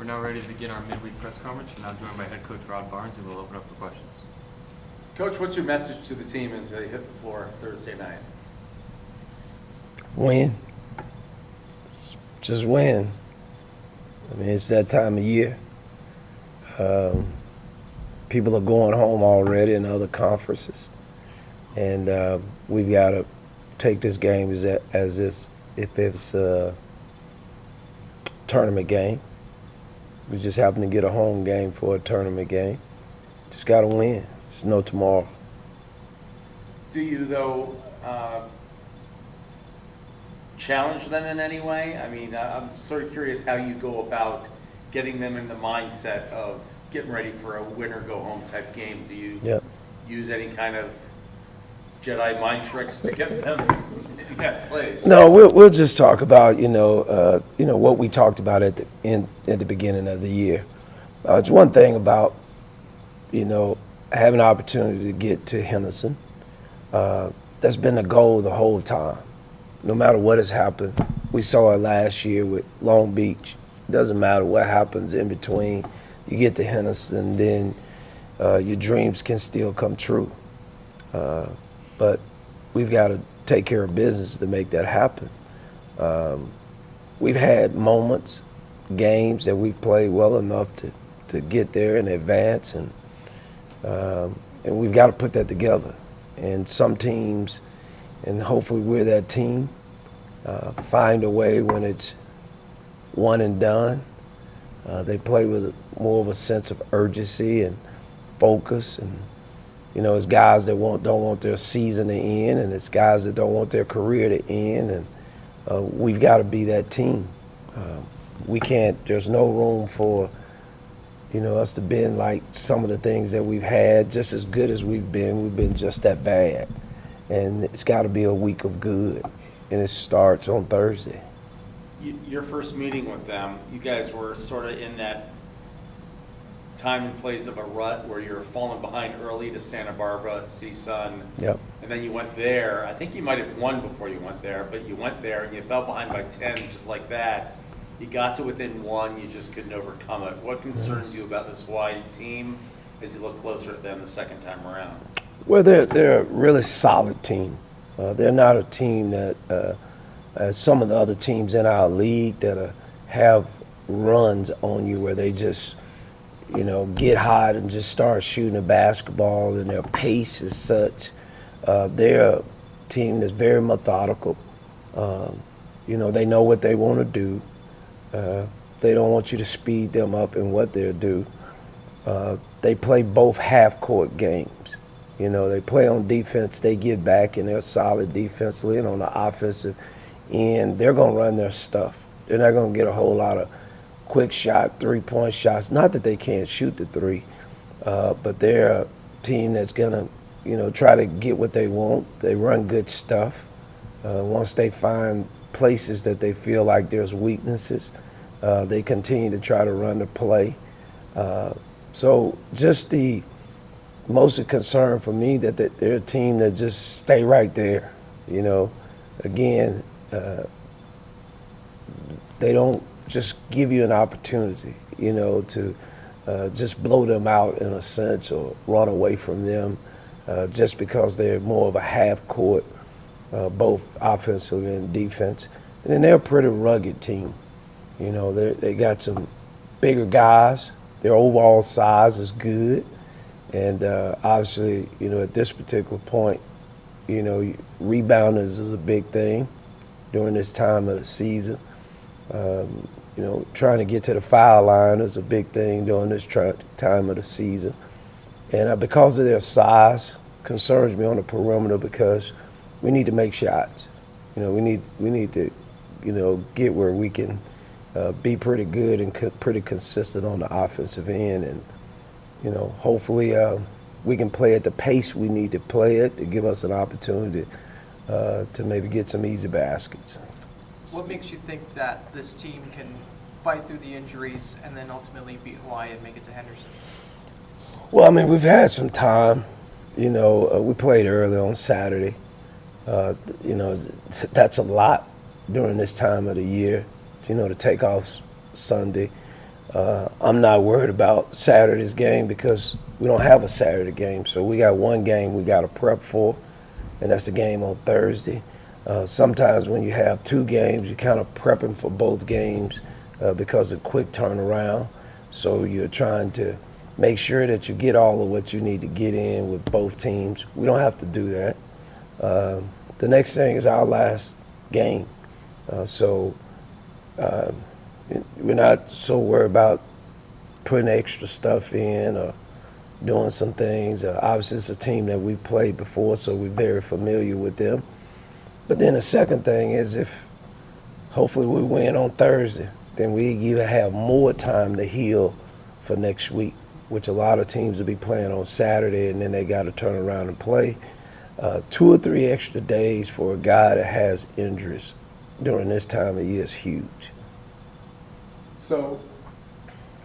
We're now ready to begin our midweek press conference. We're now joined by head coach Rod Barnes, and we'll open up for questions. Coach, what's your message to the team as they hit the floor Thursday night? Win. Just win. I mean, it's that time of year. People are going home already in other conferences, and we've got to take this game as if it's a tournament game. We just happen to get a home game for a tournament game. Just got to win. There's no tomorrow. Do you, though, challenge them in any way? I mean, I'm sort of curious how you go about getting them in the mindset of getting ready for a win-or-go-home type game. Do you use any kind of Jedi mind tricks to get them in that place? No, we'll just talk about what we talked about at the beginning of the year. It's one thing about having an opportunity to get to Henderson. That's been the goal the whole time. No matter what has happened, we saw it last year with Long Beach. It doesn't matter what happens in between. You get to Henderson, then your dreams can still come true. But we've got to take care of business to make that happen. We've had moments, games that we've played well enough to get there and advance, and we've got to put that together. And some teams, and hopefully we're that team, find a way when it's one and done. They play with more of a sense of urgency and focus, and it's guys that don't want their season to end, and it's guys that don't want their career to end, and we've got to be that team. We can't. There's no room for us to been like some of the things that we've had. Just as good as we've been just that bad, and it's got to be a week of good, and it starts on Thursday. Your first meeting with them, you guys were sort of in that time and place of a rut where you're falling behind early to Santa Barbara, CSUB. Yep. And then you went there. I think you might have won before you went there, but you went there and you fell behind by 10 just like that. You got to within one, you just couldn't overcome it. What concerns you about this Hawaii team as you look closer at them the second time around? Well, they're a really solid team. They're not a team that, as some of the other teams in our league that have runs on you where they just, get hot and just start shooting a basketball, and their pace is such. They're a team that's very methodical. They know what they want to do. They don't want you to speed them up in what they'll do. They play both half-court games. They play on defense, they get back, and they're solid defensively, and on the offensive end, they're going to run their stuff. They're not going to get a whole lot of quick shot, three-point shots. Not that they can't shoot the three, but they're a team that's going to, try to get what they want. They run good stuff. Once they find places that they feel like there's weaknesses, they continue to try to run the play. So just the most concern for me that they're a team that just stay right there. Again, they don't just give you an opportunity, to just blow them out in a sense or run away from them just because they're more of a half court, both offensive and defense. And then they're a pretty rugged team. They got some bigger guys. Their overall size is good. And obviously, at this particular point, rebounders is a big thing during this time of the season. Trying to get to the foul line is a big thing during this time of the season. And because of their size, concerns me on the perimeter because we need to make shots. We need to, get where we can be pretty good and pretty consistent on the offensive end. And, hopefully we can play at the pace we need to play it to give us an opportunity to maybe get some easy baskets. What makes you think that this team can fight through the injuries and then ultimately beat Hawaii and make it to Henderson? Well, we've had some time. We played early on Saturday. That's a lot during this time of the year, to take off Sunday. I'm not worried about Saturday's game because we don't have a Saturday game. So we got one game we got to prep for, and that's the game on Thursday. Sometimes when you have two games, you're kind of prepping for both games because of quick turnaround. So you're trying to make sure that you get all of what you need to get in with both teams. We don't have to do that. The next thing is our last game. So we're not so worried about putting extra stuff in or doing some things. Obviously, it's a team that we've played before, so we're very familiar with them. But then the second thing is if hopefully we win on Thursday, then we even have more time to heal for next week, which a lot of teams will be playing on Saturday, and then they got to turn around and play. 2 or 3 extra days for a guy that has injuries during this time of year is huge. So,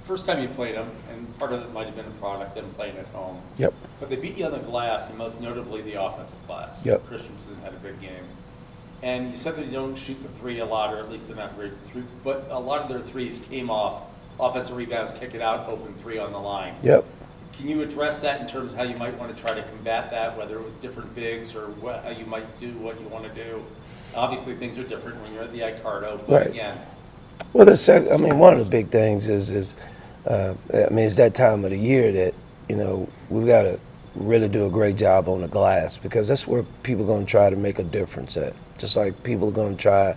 first time you played them, and part of it might have been a product of them playing at home. Yep. But they beat you on the glass, and most notably the offensive glass. Yep. Christensen had a big game. And you said that you don't shoot the three a lot, or at least they're not very true, but a lot of their threes came off offensive rebounds, kick it out, open three on the line. Yep. Can you address that in terms of how you might want to try to combat that, whether it was different bigs or how you might do what you want to do? Obviously, things are different when you're at the Icardo, but Right. again. Well, one of the big things is it's that time of the year that, we've got to really do a great job on the glass because that's where people are going to try to make a difference at. Just like people are going to try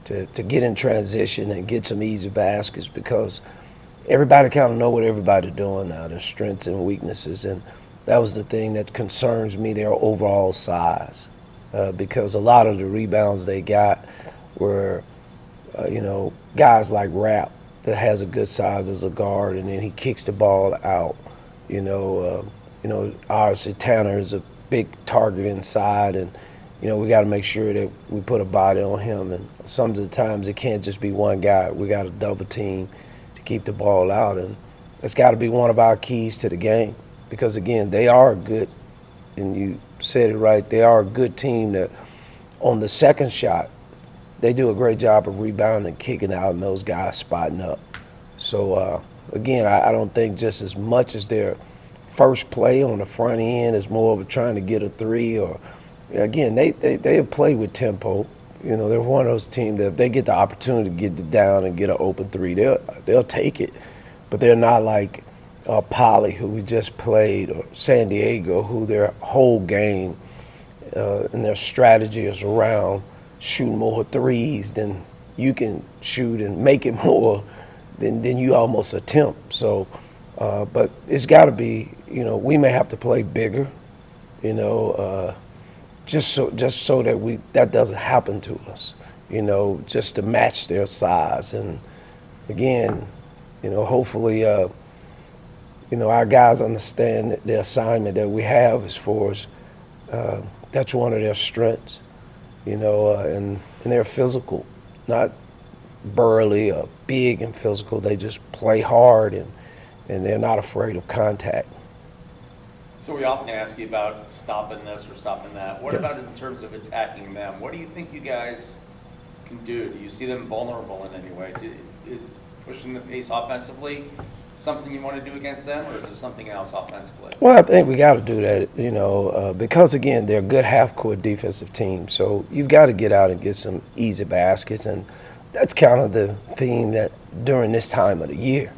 to get in transition and get some easy baskets because everybody kind of know what everybody's doing now, their strengths and weaknesses. And that was the thing that concerns me, their overall size. Because a lot of the rebounds they got were, guys like Rapp that has a good size as a guard, and then he kicks the ball out. Obviously Tanner is a big target inside, and we got to make sure that we put a body on him. And some of the times it can't just be one guy. We got to double team to keep the ball out, and it's got to be one of our keys to the game. Because again, they are good, and you said it right. They are a good team that on the second shot, they do a great job of rebounding and kicking out, and those guys spotting up. So again, I don't think just as much as their first play on the front end is more of trying to get a three or. Again, they play with tempo. They're one of those teams that if they get the opportunity to get it down and get an open three, they'll take it. But they're not like Poly, who we just played, or San Diego, who their whole game and their strategy is around shooting more threes than you can shoot and make it more than you almost attempt. So, but it's got to be, we may have to play bigger, just so that doesn't happen to us, just to match their size. And again, hopefully, our guys understand the assignment that we have as far as that's one of their strengths, and they're physical, not burly or big and physical. They just play hard and they're not afraid of contact. So we often ask you about stopping this or stopping that. What Yeah. about in terms of attacking them? What do you think you guys can do? Do you see them vulnerable in any way? Is pushing the pace offensively something you want to do against them, or is there something else offensively? Well, I think we got to do that, because, again, they're a good half-court defensive team. So you've got to get out and get some easy baskets, and that's kind of the theme that during this time of the year.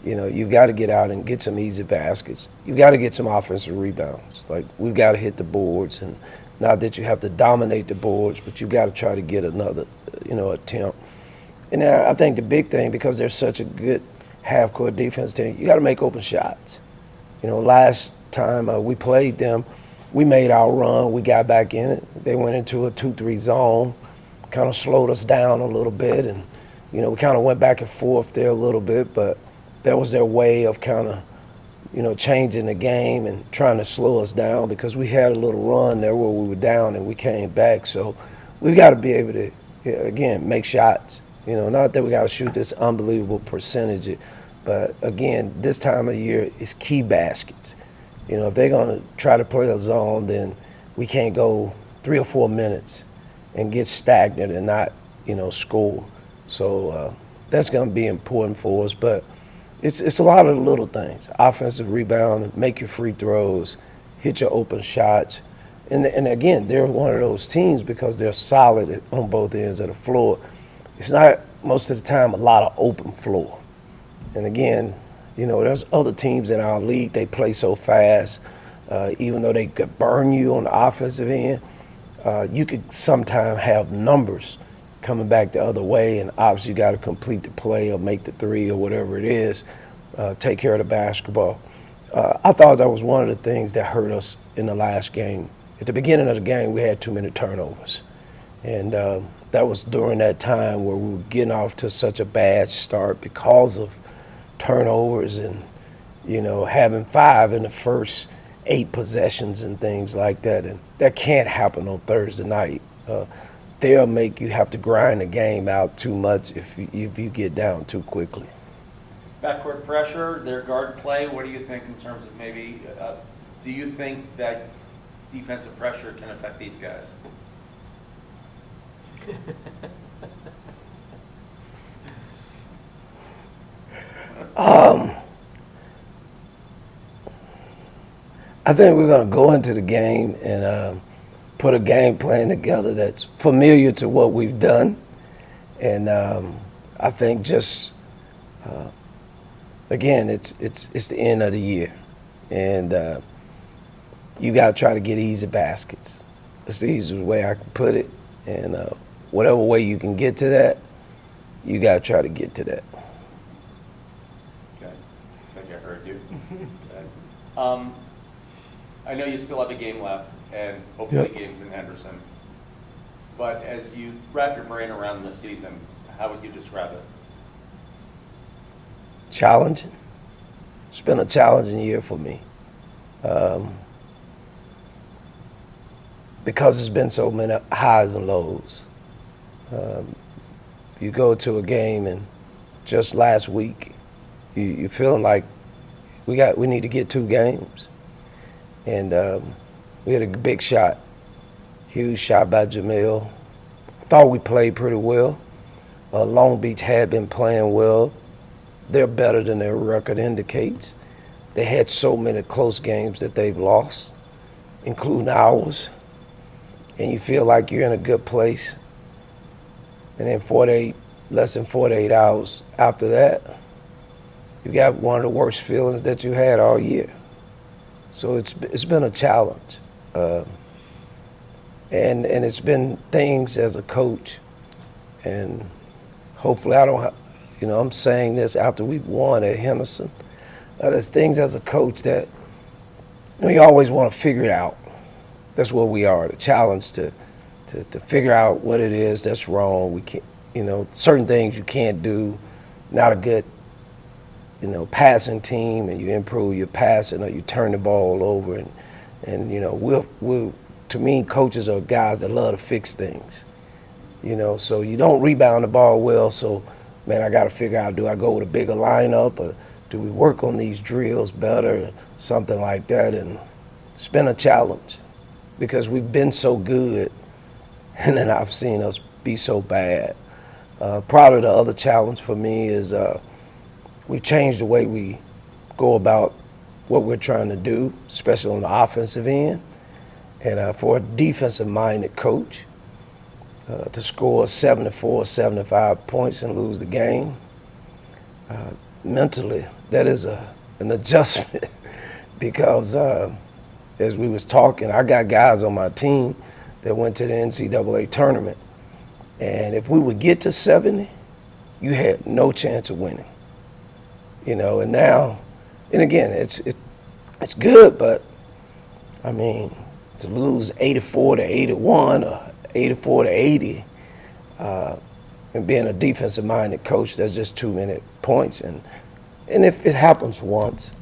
You've got to get out and get some easy baskets. You've got to get some offensive rebounds. Like, we've got to hit the boards, and not that you have to dominate the boards, but you've got to try to get another, attempt. And I think the big thing, because they're such a good half-court defense team, you got to make open shots. Last time we played them, we made our run. We got back in it. They went into a 2-3 zone, kind of slowed us down a little bit, and, we kind of went back and forth there a little bit, but that was their way of kind of, changing the game and trying to slow us down because we had a little run there where we were down and we came back. So we've got to be able to, again, make shots. Not that we got to shoot this unbelievable percentage, but, again, this time of year is key baskets. If they're going to try to play a zone, then we can't go 3 or 4 minutes and get stagnant and not, score. So that's going to be important for us. But it's a lot of the little things. Offensive rebound, make your free throws, hit your open shots. And again, they're one of those teams because they're solid on both ends of the floor. It's not, most of the time, a lot of open floor. And again, there's other teams in our league, they play so fast. Even though they could burn you on the offensive end, you could sometimes have numbers coming back the other way, and obviously you got to complete the play or make the three or whatever it is, take care of the basketball. I thought that was one of the things that hurt us in the last game. At the beginning of the game, we had too many turnovers. And that was during that time where we were getting off to such a bad start because of turnovers and, having 5 in the first 8 possessions and things like that. And that can't happen on Thursday night. They'll make you have to grind the game out too much if you get down too quickly. Backcourt pressure, their guard play, what do you think in terms of maybe, do you think that defensive pressure can affect these guys? I think we're going to go into the game and put a game plan together that's familiar to what we've done. And I think just, again, it's the end of the year. And you got to try to get easy baskets. That's the easiest way I can put it. And whatever way you can get to that, you got to try to get to that. Okay. I think I heard you. Okay. I know you still have a game left, and hopefully games in Henderson. But as you wrap your brain around this season, how would you describe it? Challenging. It's been a challenging year for me. Because there's been so many highs and lows. You go to a game and just last week, you're feeling like we need to get 2 games. And we had a big shot, huge shot by Jamil. Thought we played pretty well. Long Beach had been playing well. They're better than their record indicates. They had so many close games that they've lost, including ours. And you feel like you're in a good place. And then less than 48 hours after that, you got one of the worst feelings that you had all year. So it's been a challenge. And it's been things as a coach. And hopefully I'm saying this after we've won at Henderson. There's things as a coach that you always want to figure it out. That's what we are, the challenge to figure out what it is that's wrong. We can't, certain things you can't do. Not a good, passing team, and you improve your passing or you turn the ball over. And we'll to me, coaches are guys that love to fix things. So you don't rebound the ball well. So, man, I got to figure out, do I go with a bigger lineup or do we work on these drills better, something like that? And it's been a challenge because we've been so good, and then I've seen us be so bad. Probably the other challenge for me is we've changed the way we go about what we're trying to do, especially on the offensive end. And for a defensive-minded coach, to score 74, 75 points and lose the game, mentally, that is an adjustment because as we was talking, I got guys on my team that went to the NCAA tournament. And if we would get to 70, you had no chance of winning. And now, and again, it's good, but I mean, to lose 84 to 81 or 84 to 80, and being a defensive-minded coach, that's just too many points. And if it happens once,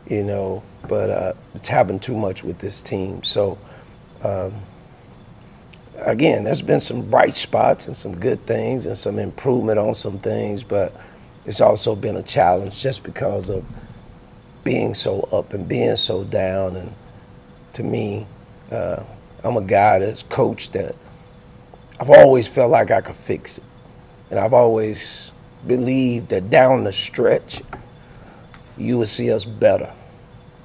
but it's happened too much with this team. So, again, there's been some bright spots and some good things and some improvement on some things, but it's also been a challenge just because of being so up and being so down. And to me, I'm a guy that's coached that I've always felt like I could fix it. And I've always believed that down the stretch, you would see us better.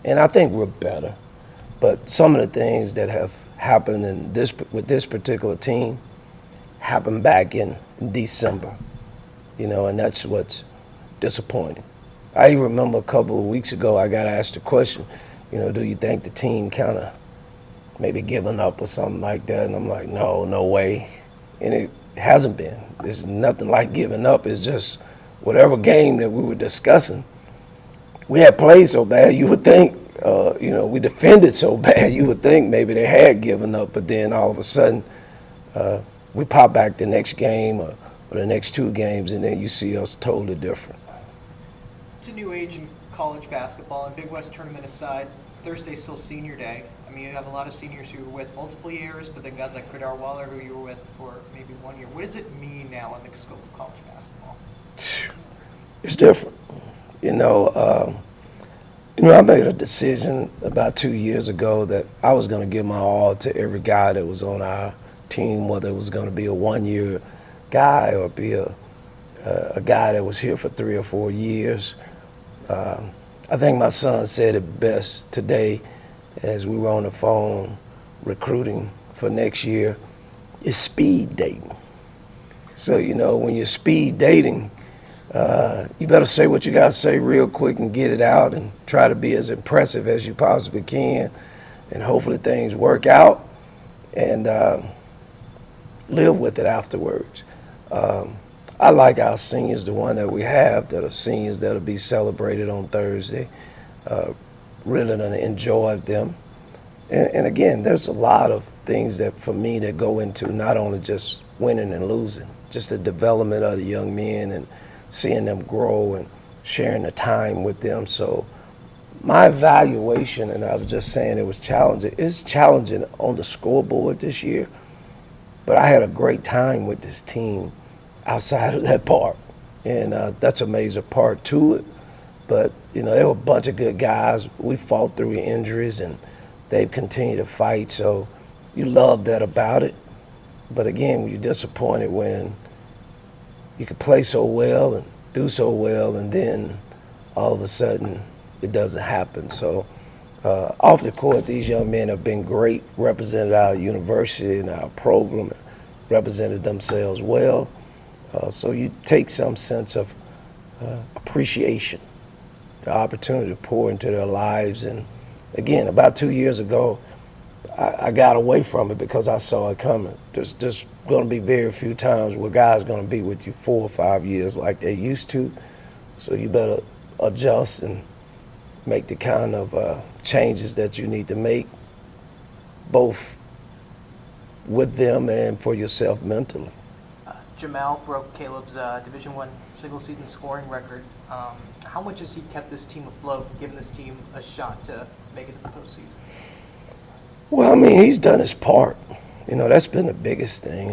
And I think we're better. But some of the things that have happened with this particular team happened back in December, and that's what's disappointing. I even remember a couple of weeks ago I got asked a question, do you think the team kind of maybe giving up or something like that? And I'm like, no way. And it hasn't been. There's nothing like giving up. It's just whatever game that we were discussing, we had played so bad, you would think, we defended so bad, you would think maybe they had given up, but then all of a sudden, we pop back the next game or the next two games, and then you see us totally different. It's a new age in college basketball, and Big West tournament aside, Thursday's still senior day. I mean, you have a lot of seniors who were with multiple years, but then guys like Kadar Waller, who you were with for maybe 1 year. What does it mean now in the scope of college basketball? It's different. I made a decision about 2 years ago that I was going to give my all to every guy that was on our team, whether it was going to be a 1 year guy or be a guy that was here for 3 or 4 years. I think my son said it best today as we were on the phone recruiting for next year, is speed dating. So, when you're speed dating, you better say what you got to say real quick and get it out and try to be as impressive as you possibly can. And hopefully things work out and live with it afterwards. I like our seniors, the one that we have that are seniors that will be celebrated on Thursday. Really gonna enjoy them. And again, there's a lot of things that for me that go into not only just winning and losing, just the development of the young men and seeing them grow and sharing the time with them. So my evaluation, and I was just saying it was challenging, it's challenging on the scoreboard this year, but I had a great time with this team outside of that part. And that's a major part to it. But, there were a bunch of good guys. We fought through injuries, and they've continued to fight. So you love that about it. But, again, you're disappointed when you could play so well and do so well, and then all of a sudden it doesn't happen. So off the court, these young men have been great, represented our university and our program, represented themselves well. So you take some sense of appreciation, the opportunity to pour into their lives. And again, about 2 years ago, I got away from it because I saw it coming. There's going to be very few times where guys are going to be with you 4 or 5 years like they used to. So you better adjust and make the kind of changes that you need to make, both with them and for yourself mentally. Jamal broke Caleb's Division I single-season scoring record. How much has he kept this team afloat, given this team a shot to make it to the postseason? Well, he's done his part. That's been the biggest thing.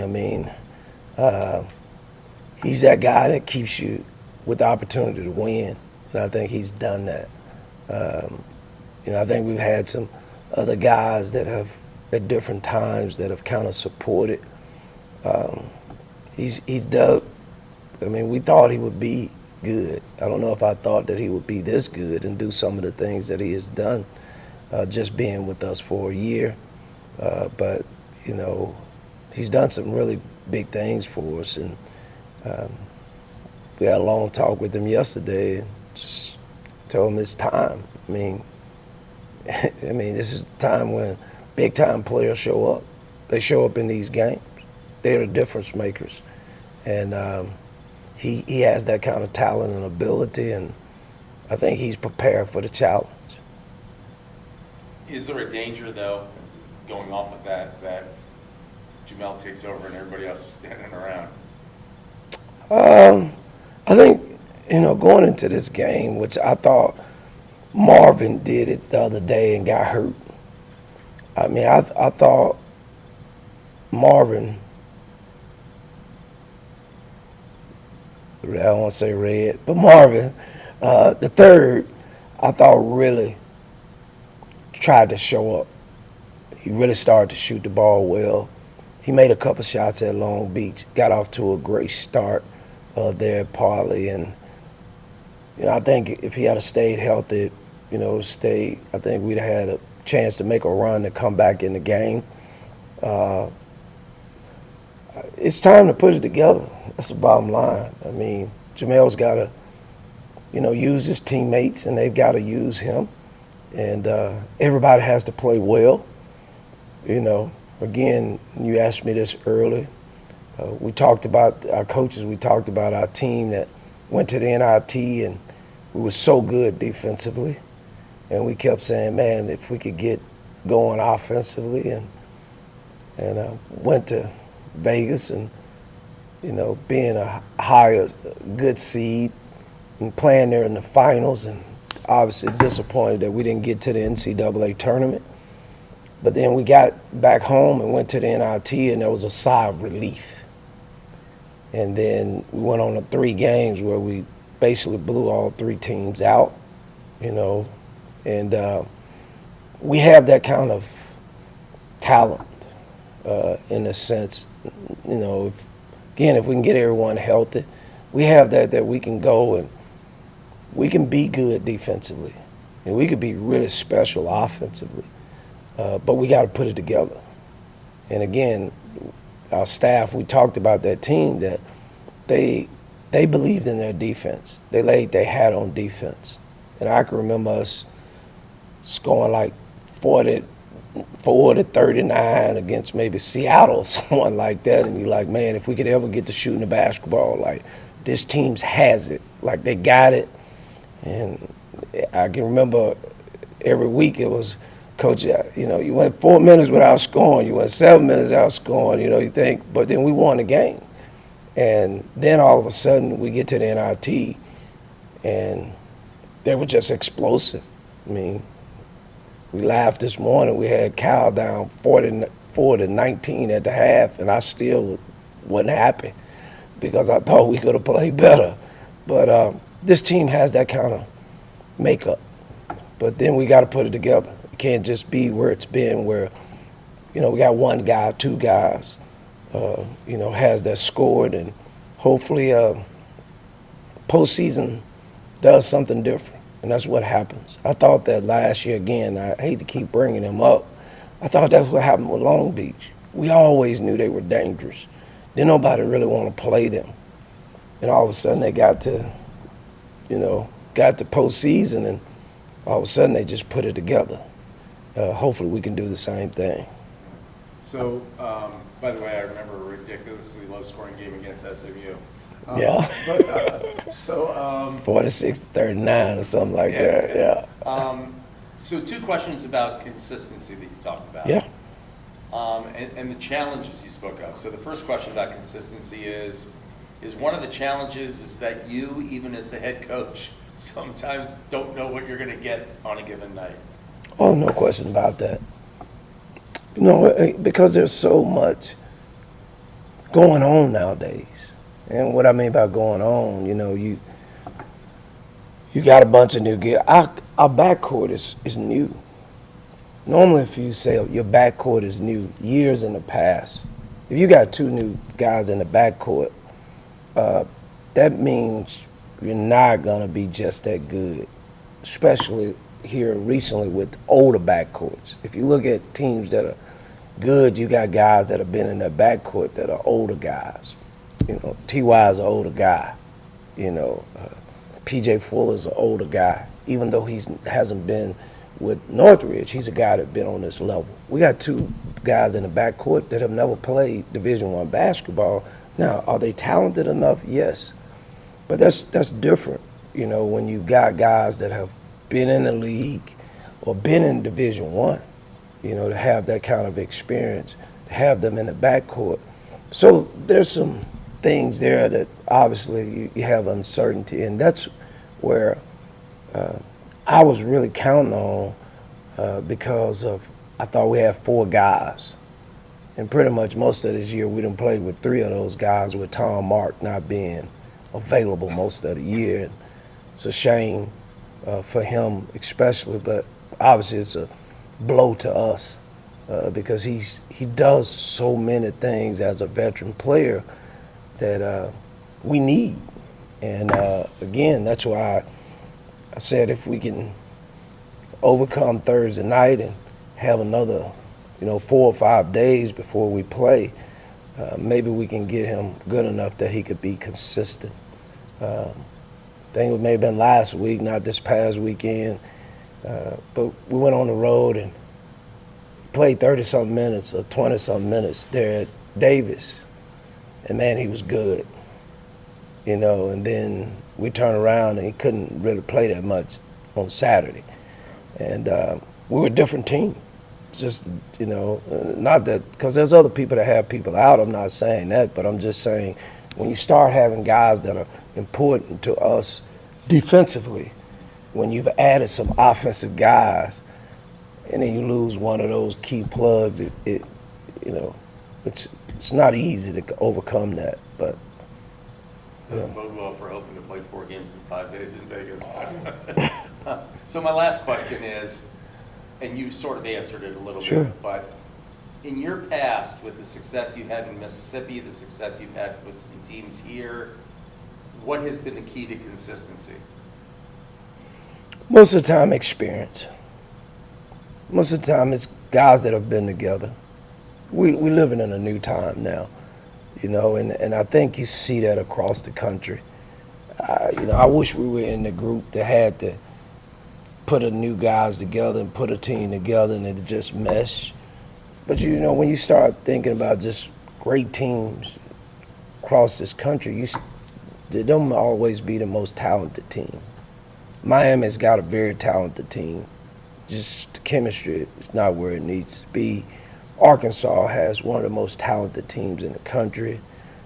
He's that guy that keeps you with the opportunity to win, and I think he's done that. I think we've had some other guys that have, at different times, that have kind of supported. He's done. We thought he would be good. I don't know if I thought that he would be this good and do some of the things that he has done, just being with us for a year. But he's done some really big things for us, and we had a long talk with him yesterday. And just told him it's time. This is the time when big time players show up. They show up in these games. They're the difference makers. And he has that kind of talent and ability, and I think he's prepared for the challenge. Is there a danger, though, going off of that Jamel takes over and everybody else is standing around? I think, going into this game, which I thought Marvin did it the other day and got hurt. I thought Marvin, I don't want to say red, but Marvin, the third, I thought really tried to show up. He really started to shoot the ball well. He made a couple shots at Long Beach, got off to a great start there at Parley, and I think if he had stayed healthy, I think we'd have had a chance to make a run to come back in the game. It's time to put it together. That's the bottom line. I mean, Jamel's got to, use his teammates, and they've got to use him. And everybody has to play well. Again, you asked me this early. We talked about our coaches. We talked about our team that went to the NIT, and we were so good defensively. And we kept saying, man, if we could get going offensively, and went to Vegas and, being a higher good seed and playing there in the finals, and obviously disappointed that we didn't get to the NCAA tournament. But then we got back home and went to the NIT, and there was a sigh of relief. And then we went on 3 games where we basically blew all 3 teams out, and we have that kind of talent in a sense. If we can get everyone healthy, we have that we can go and we can be good defensively, and we could be really special offensively, but we got to put it together. And again, our staff, we talked about that team, that they believed in their defense. They laid their hat on defense. And I can remember us scoring like 44-39 against maybe Seattle or someone like that. And you're like, man, if we could ever get to shooting the basketball, like this team has it. Like they got it. And I can remember every week it was, Coach, you went 4 minutes without scoring. You went 7 minutes without scoring, you think. But then we won the game. And then all of a sudden we get to the NIT, and they were just explosive. I mean, we laughed this morning. We had Cal down 44-19 at the half, and I still wasn't happy because I thought we could have played better. But this team has that kind of makeup. But then we got to put it together. It can't just be where it's been, where, we got 1 guy, 2 guys, has that scored, and hopefully postseason does something different, and that's what happens. I thought that last year, again, I hate to keep bringing them up, I thought that's what happened with Long Beach. We always knew they were dangerous. Then nobody really want to play them. And all of a sudden they got to postseason, and all of a sudden they just put it together. Hopefully we can do the same thing. So, by the way, I remember a ridiculously low-scoring game against SMU. Yeah. 46-39 or something like that. Yeah. So 2 questions about consistency that you talked about. Yeah. And the challenges you spoke of. So the first question about consistency is one of the challenges is that you, even as the head coach, sometimes don't know what you're going to get on a given night. Oh, no question about that. Because there's so much going on nowadays. And what I mean by going on, you got a bunch of new gear. Our backcourt is new. Normally, if you say your backcourt is new, years in the past, if you got 2 new guys in the backcourt, that means you're not going to be just that good, especially here recently with older backcourts. If you look at teams that are good, you got guys that have been in their backcourt that are older guys. T.Y. is an older guy. P.J. Fuller's an older guy. Even though he hasn't been with Northridge, he's a guy that's been on this level. We got 2 guys in the backcourt that have never played Division I basketball. Now, are they talented enough? Yes. But that's different, when you got guys that have been in the league or been in Division I, to have that kind of experience, to have them in the backcourt. So there's some things there that obviously you have uncertainty, and that's where I was really counting on because I thought we had 4 guys. And pretty much most of this year we done played with 3 of those guys, with Tom Mark not being available most of the year. And it's a shame for him especially, but obviously it's a blow to us because he does so many things as a veteran player that we need. And again, that's why I said if we can overcome Thursday night and have another, 4 or 5 days before we play, maybe we can get him good enough that he could be consistent. I think it may have been last week, not this past weekend, but we went on the road and played 30-something minutes or 20-something minutes there at Davis, and man, he was good, and then we turned around and he couldn't really play that much on Saturday. And we were a different team. It's just, not that, because there's other people that have people out, I'm not saying that, but I'm just saying when you start having guys that are important to us defensively, when you've added some offensive guys, and then you lose one of those key plugs, it's not easy to overcome that, but. Doesn't bode well for hoping to play 4 games in 5 days in Vegas. So my last question is, and you sort of answered it a little Sure. bit, but in your past, with the success you've had in Mississippi, the success you've had with some teams here, what has been the key to consistency? Most of the time, experience. Most of the time, it's guys that have been together. We're living in a new time now, and I think you see that across the country. I wish we were in the group that had to put a new guys together and put a team together and it just mesh. But when you start thinking about just great teams across this country, they don't always be the most talented team. Miami's got a very talented team. Just the chemistry is not where it needs to be. Arkansas has one of the most talented teams in the country.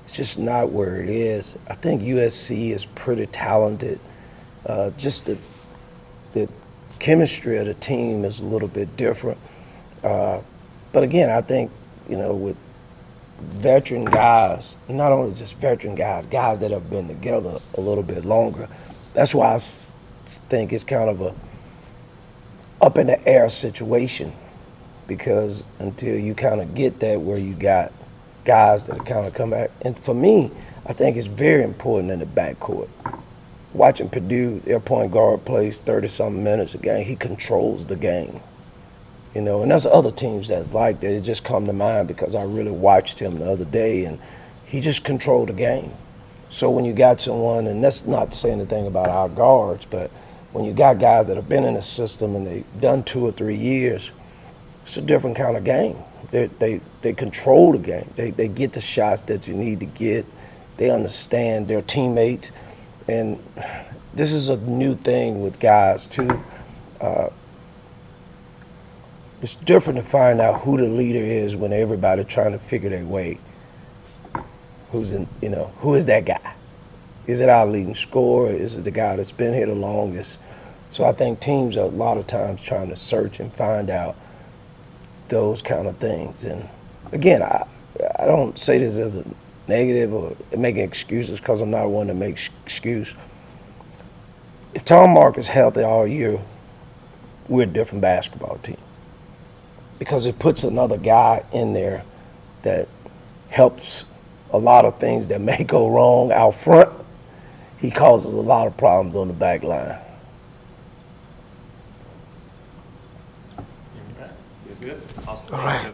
It's just not where it is. I think USC is pretty talented. Just the chemistry of the team is a little bit different. But again, I think, with veteran guys, not only just veteran guys that have been together a little bit longer, that's why I think it's kind of a up in the air situation, because until you kind of get that where you got guys that kind of come back. And for me, I think it's very important in the backcourt. Watching Purdue, their point guard plays 30-something minutes a game. He controls the game. And there's other teams that like that. It just come to mind because I really watched him the other day, and he just controlled the game. So when you got someone, and that's not to say anything about our guards, but when you got guys that have been in the system and they've done 2 or 3 years, it's a different kind of game. They control the game. They get the shots that you need to get. They understand their teammates. And this is a new thing with guys, too. It's different to find out who the leader is when everybody's trying to figure their way. Who is that guy? Is it our leading scorer? Is it the guy that's been here the longest? So I think teams are a lot of times trying to search and find out those kind of things. And again, I don't say this as a negative or making excuses, because I'm not one to make excuse. If Tom Mark is healthy all year, we're a different basketball team, because it puts another guy in there that helps a lot of things that may go wrong out front. He causes a lot of problems on the back line. Good. Awesome. All right.